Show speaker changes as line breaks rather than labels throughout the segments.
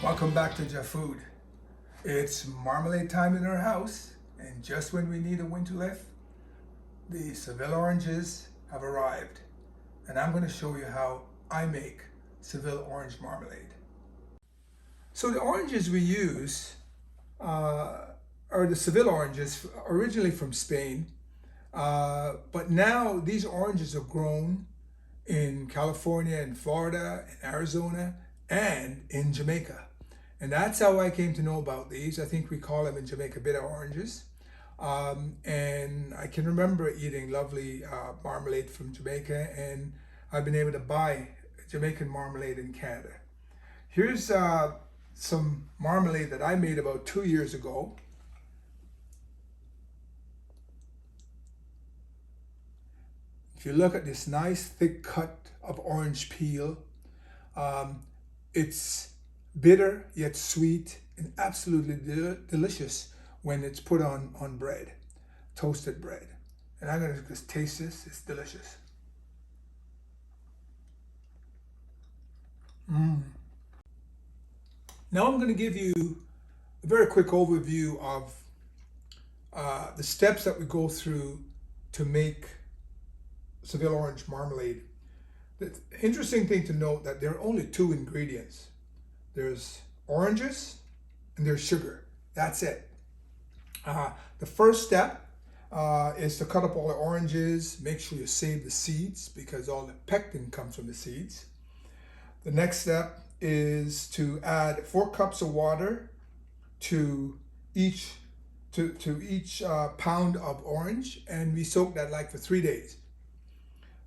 Welcome back to Jeff Food. It's marmalade time in our house, and just when we need a winter lift, the Seville oranges have arrived. And I'm going to show you how I make Seville Orange Marmalade. So the oranges we use are the Seville oranges, originally from Spain. But now these oranges are grown in California, in Florida, in Arizona, and in Jamaica. And that's how I came to know about these. I think we call them in Jamaica bitter oranges. And I can remember eating lovely marmalade from Jamaica, and I've been able to buy Jamaican marmalade in Canada. Here's some marmalade that I made about 2 years ago. If you look at this nice thick cut of orange peel, it's bitter yet sweet and absolutely delicious when it's put on bread, toasted bread. And I'm going to just taste this. It's delicious. Now I'm going to give you a very quick overview of the steps that we go through to make Seville Orange Marmalade. The interesting thing to note that there are only two ingredients. There's oranges and there's sugar. That's it. The first step is to cut up all the oranges. Make sure you save the seeds because all the pectin comes from the seeds. The next step is to add 4 cups of water to each pound of orange, and we soak that like for 3 days.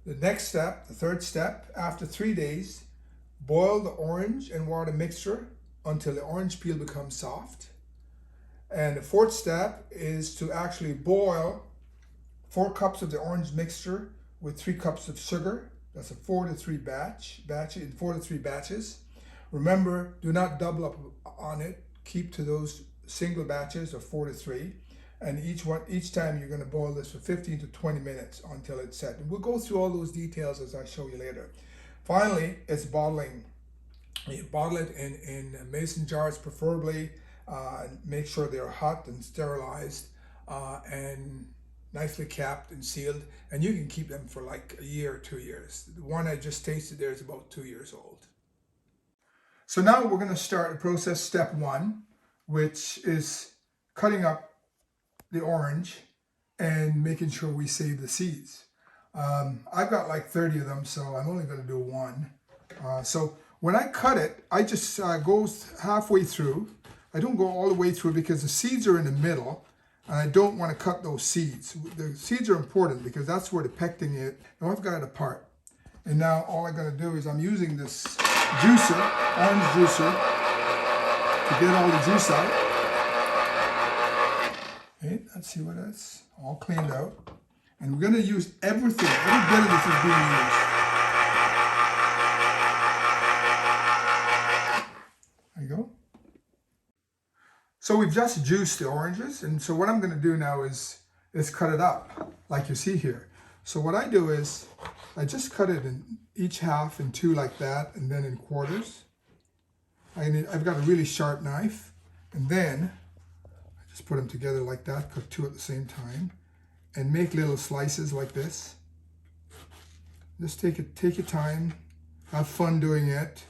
The next step, the third step, after 3 days, boil the orange and water mixture until the orange peel becomes soft. And the fourth step is to actually boil 4 cups of the orange mixture with 3 cups of sugar. That's a 4 to 3 batches. Remember, do not double up on it. Keep to those single batches of 4 to 3. And each time you're going to boil this for 15 to 20 minutes until it's set. And we'll go through all those details as I show you later. Finally, it's bottling. You bottle it in mason jars preferably. Make sure they're hot and sterilized and nicely capped and sealed. And you can keep them for like a year or 2 years. The one I just tasted there is about 2 years old. So now we're going to start the process, step 1, which is cutting up the orange and making sure we save the seeds. I've got like 30 of them, so I'm only going to do 1. So when I cut it, I just go halfway through. I don't go all the way through because the seeds are in the middle, and I don't want to cut those seeds. The seeds are important because that's where the pectin is. Now I've got it apart. And now all I'm going to do is I'm using this juicer, orange juicer, to get all the juice out. Okay, let's see what it's all cleaned out. And we're going to use everything. Every bit of this is being used. There you go. So we've just juiced the oranges. And so what I'm going to do now is cut it up like you see here. So what I do is I just cut it in each half in 2 like that, and then in quarters. I've got a really sharp knife, and then I just put them together like that, cut 2 at the same time, and make little slices like this. Just take your time, have fun doing it.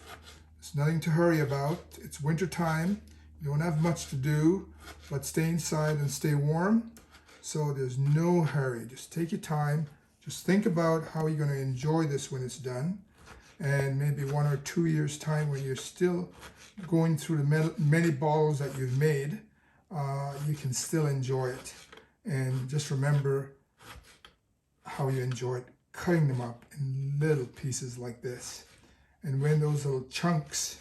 There's nothing to hurry about. It's winter time. You don't have much to do, but stay inside and stay warm. So there's no hurry. Just take your time. Just think about how you're going to enjoy this when it's done. And maybe 1 or 2 years time when you're still going through the many bottles that you've made, you can still enjoy it. And just remember how you enjoy it, cutting them up in little pieces like this. And when those little chunks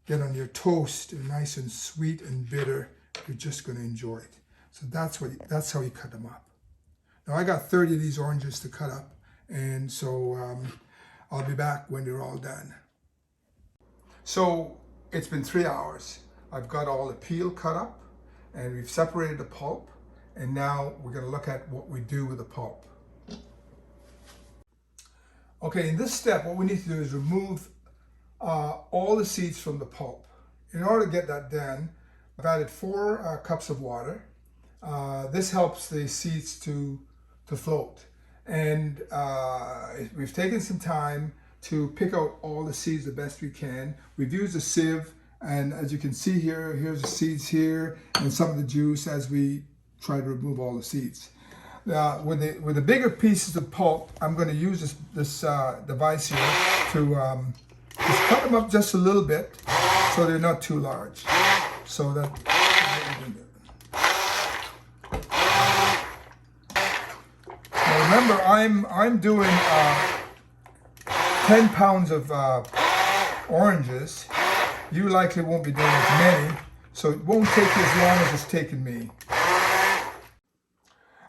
get on your toast, they're nice and sweet and bitter, you're just going to enjoy it. So that's how you cut them up. Now I got 30 of these oranges to cut up, and so I'll be back when they're all done. So it's been 3 hours. I've got all the peel cut up, and we've separated the pulp, and now we're going to look at what we do with the pulp. Okay, in this step, what we need to do is remove all the seeds from the pulp. in order to get that done, I've added 4 cups of water. This helps the seeds to float. And we've taken some time to pick out all the seeds the best we can. We've used a sieve, and as you can see here, here's the seeds here and some of the juice as we try to remove all the seeds. With the bigger pieces of pulp, I'm going to use this device here to just cut them up just a little bit so they're not too large. So that. Now remember, I'm doing 10 pounds of oranges. You likely won't be doing as many, so it won't take you as long as it's taken me.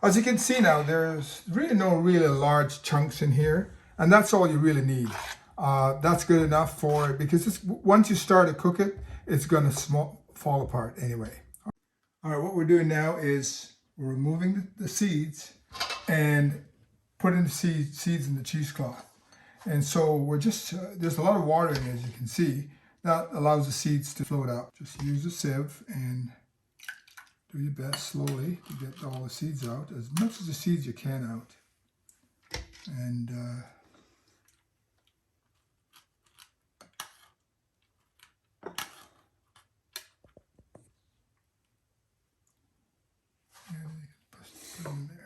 As you can see now, there's really no really large chunks in here, and that's all you really need. That's good enough for it, because once you start to cook it, it's going to fall apart anyway. All right, what we're doing now is we're removing the seeds and putting the seeds in the cheesecloth. And so we're just, there's a lot of water in it, as you can see. That allows the seeds to float out. Just use a sieve and do your best slowly to get all the seeds out, as much as the seeds you can out. And put them there.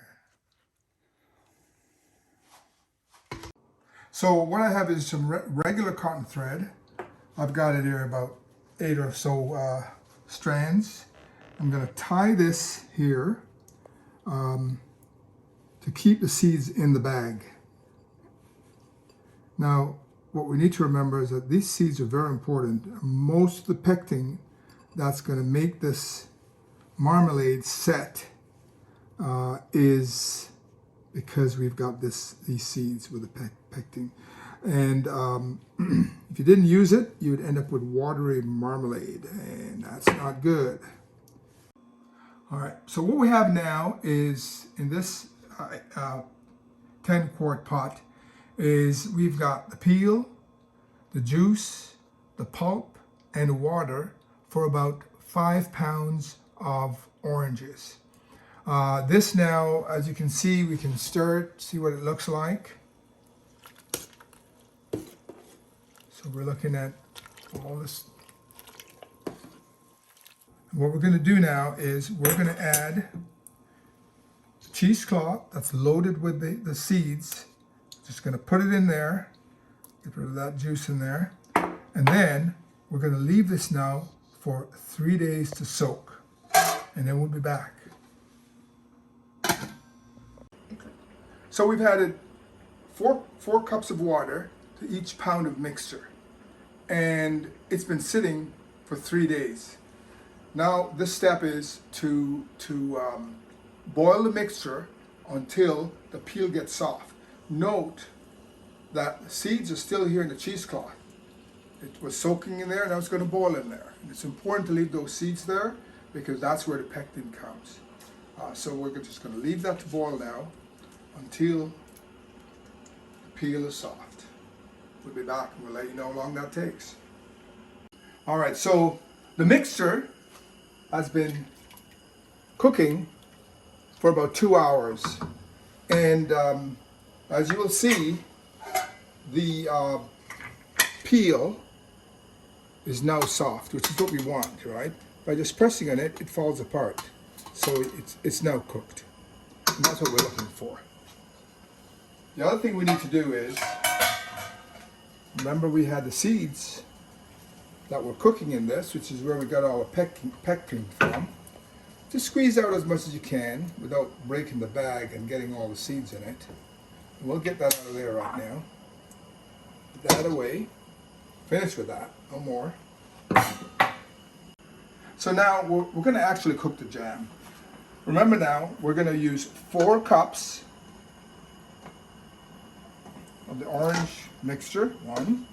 So what I have is some regular cotton thread. I've got it here about 8 or so strands. I'm going to tie this here to keep the seeds in the bag. Now, what we need to remember is that these seeds are very important. Most of the pectin that's going to make this marmalade set is because we've got these seeds with the pectin. And if you didn't use it, you would end up with watery marmalade, and that's not good. All right, so what we have now is, in this 10-quart pot, is we've got the peel, the juice, the pulp, and water for about 5 pounds of oranges. This now, as you can see, we can stir it, see what it looks like. So we're looking at all this. What we're going to do now is we're going to add the cheesecloth that's loaded with the seeds. Just going to put it in there, get rid of that juice in there, and then we're going to leave this now for 3 days to soak, and then we'll be back. So we've added 4 cups of water to each pound of mixture, and it's been sitting for 3 days. Now this step is to boil the mixture until the peel gets soft. Note that the seeds are still here in the cheesecloth. It was soaking in there, and now it's going to boil in there. And it's important to leave those seeds there because that's where the pectin comes. So we're just going to leave that to boil now until the peel is soft. We'll be back and we'll let you know how long that takes. All right, so the mixture has been cooking for about 2 hours, and as you will see, the peel is now soft, which is what we want, right? By just pressing on it, it falls apart. So it's now cooked, and that's what we're looking for. The other thing we need to do is, remember we had the seeds that were cooking in this, which is where we got all the pectin from. Just squeeze out as much as you can without breaking the bag and getting all the seeds in it. And we'll get that out of there right now. Put that away. Finish with that, no more. So now we're going to actually cook the jam. Remember now, we're going to use 4 cups of the orange mixture. 1.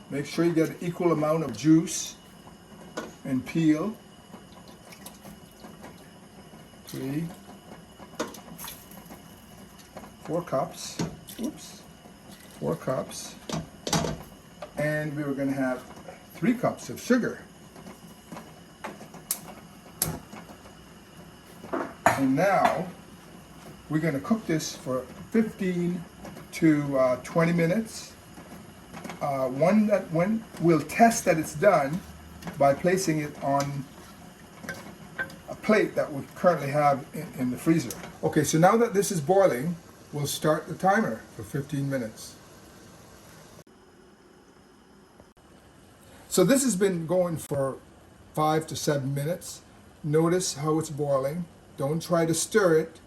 Make sure you get an equal amount of juice and peel. 3. 4 cups. Oops. 4 cups. and we were going to have 3 cups of sugar. And now we're going to cook this for 15 to 20 minutes. We'll test that it's done by placing it on a plate that we currently have in the freezer. Okay, so now that this is boiling, we'll start the timer for 15 minutes. So this has been going for 5 to 7 minutes. Notice how it's boiling. Don't try to stir it.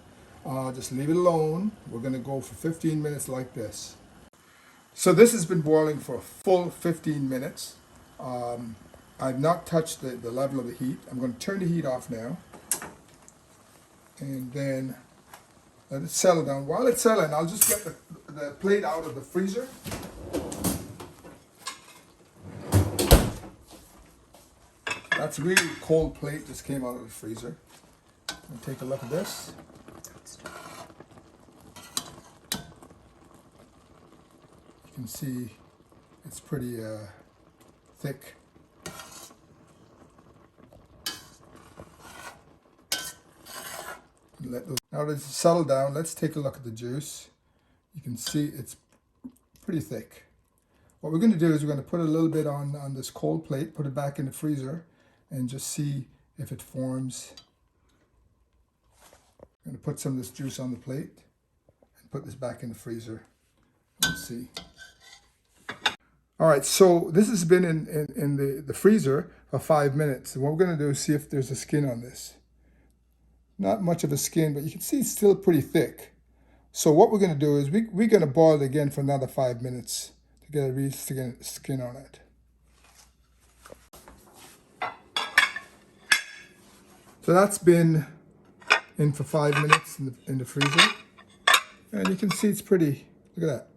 Just leave it alone. We're going to go for 15 minutes like this. So this has been boiling for a full 15 minutes. I've not touched the level of the heat. I'm going to turn the heat off now. And then let it settle down. While it's settling, I'll just get the plate out of the freezer. That's a really cold plate, just came out of the freezer. And take a look at this. You can see it's pretty thick. Now that it's settled down, let's take a look at the juice. You can see it's pretty thick. What we're going to do is we're going to put a little bit on this cold plate, put it back in the freezer, and just see if it forms. I'm going to put some of this juice on the plate and put this back in the freezer. Let's see. All right, so this has been in the freezer for 5 minutes. And what we're going to do is see if there's a skin on this. Not much of a skin, but you can see it's still pretty thick. So what we're going to do is we're going to boil it again for another 5 minutes to get a real skin on it. So that's been in for 5 minutes in the freezer. And you can see it's pretty, look at that.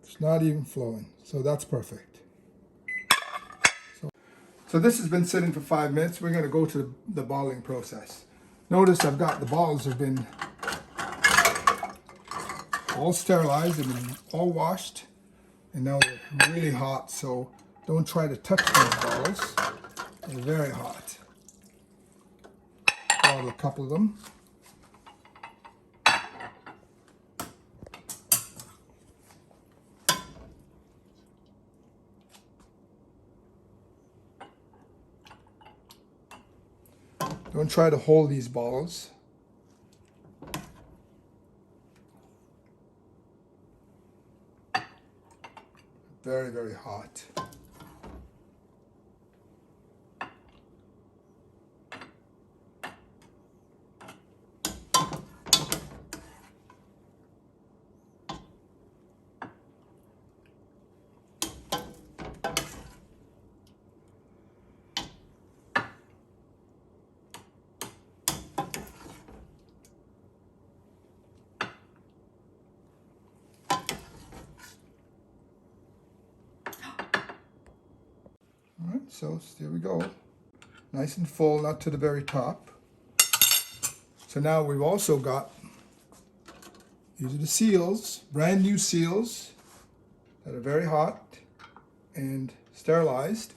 It's not even flowing, so that's perfect. So this has been sitting for 5 minutes. We're going to go to the bottling process. Notice I've got the bottles have been all sterilized, they've been all washed, and now they're really hot, so don't try to touch those bottles. They're very hot. Bottle a couple of them. Don't try to hold these bottles. Very, very hot. All right, so there we go. Nice and full, not to the very top. So now we've also got, these are the seals, brand new seals that are very hot and sterilized.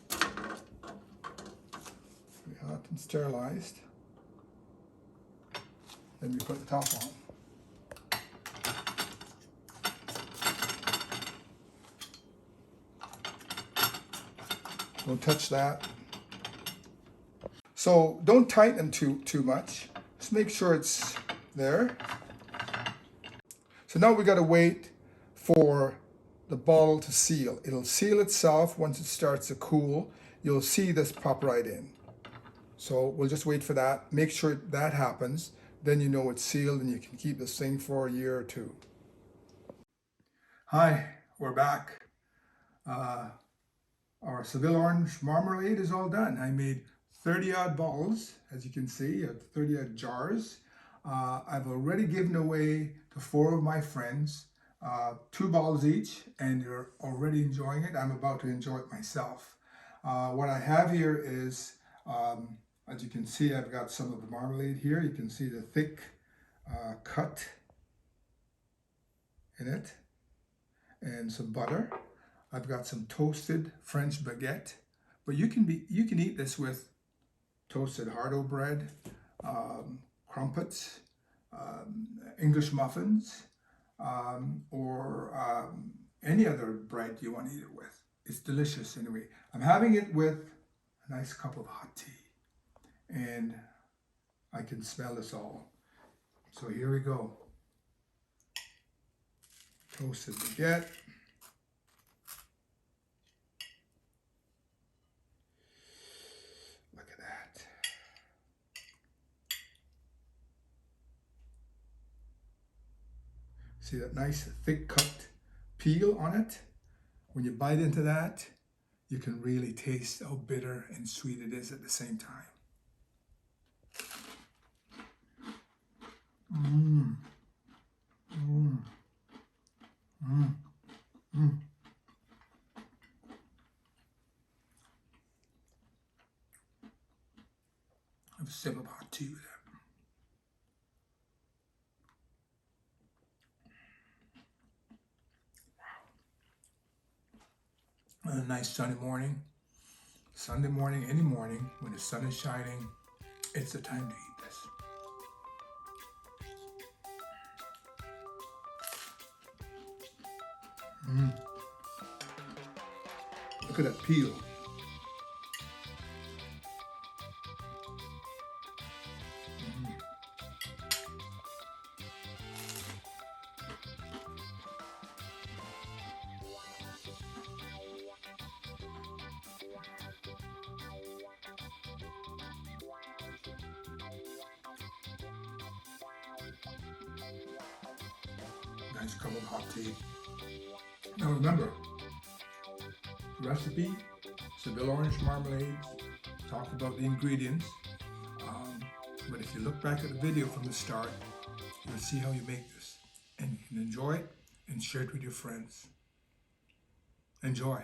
Very hot and sterilized. Then we put the top on. Don't touch that. So don't tighten them too much. Just make sure it's there. So now we got to wait for the bottle to seal. It'll seal itself once it starts to cool. You'll see this pop right in. So we'll just wait for that. Make sure that happens. Then you know it's sealed and you can keep this thing for a year or two. Hi, we're back. Our Seville Orange Marmalade is all done. I made 30 odd bottles, as you can see, 30 odd jars. I've already given away to 4 of my friends, 2 bottles each, and they're already enjoying it. I'm about to enjoy it myself. What I have here is, as you can see, I've got some of the marmalade here. You can see the thick cut in it, and some butter. I've got some toasted French baguette, but you can eat this with toasted hardo bread, crumpets, English muffins, or any other bread you want to eat it with. It's delicious anyway. I'm having it with a nice cup of hot tea, and I can smell this all. So here we go. Toasted baguette. Look at that. See that nice thick cut peel on it? When you bite into that, you can really taste how bitter and sweet it is at the same time. Mmm. Mmm. Mmm. Mmm. Have a sip of hot tea with that. On a nice sunny morning, Sunday morning, any morning, when the sun is shining, it's the time to eat this. Mmm. Look at that peel. Nice cup of hot tea. Now remember, the recipe, Seville Orange Marmalade, talked about the ingredients. But if you look back at the video from the start, you'll see how you make this. And you can enjoy it and share it with your friends. Enjoy.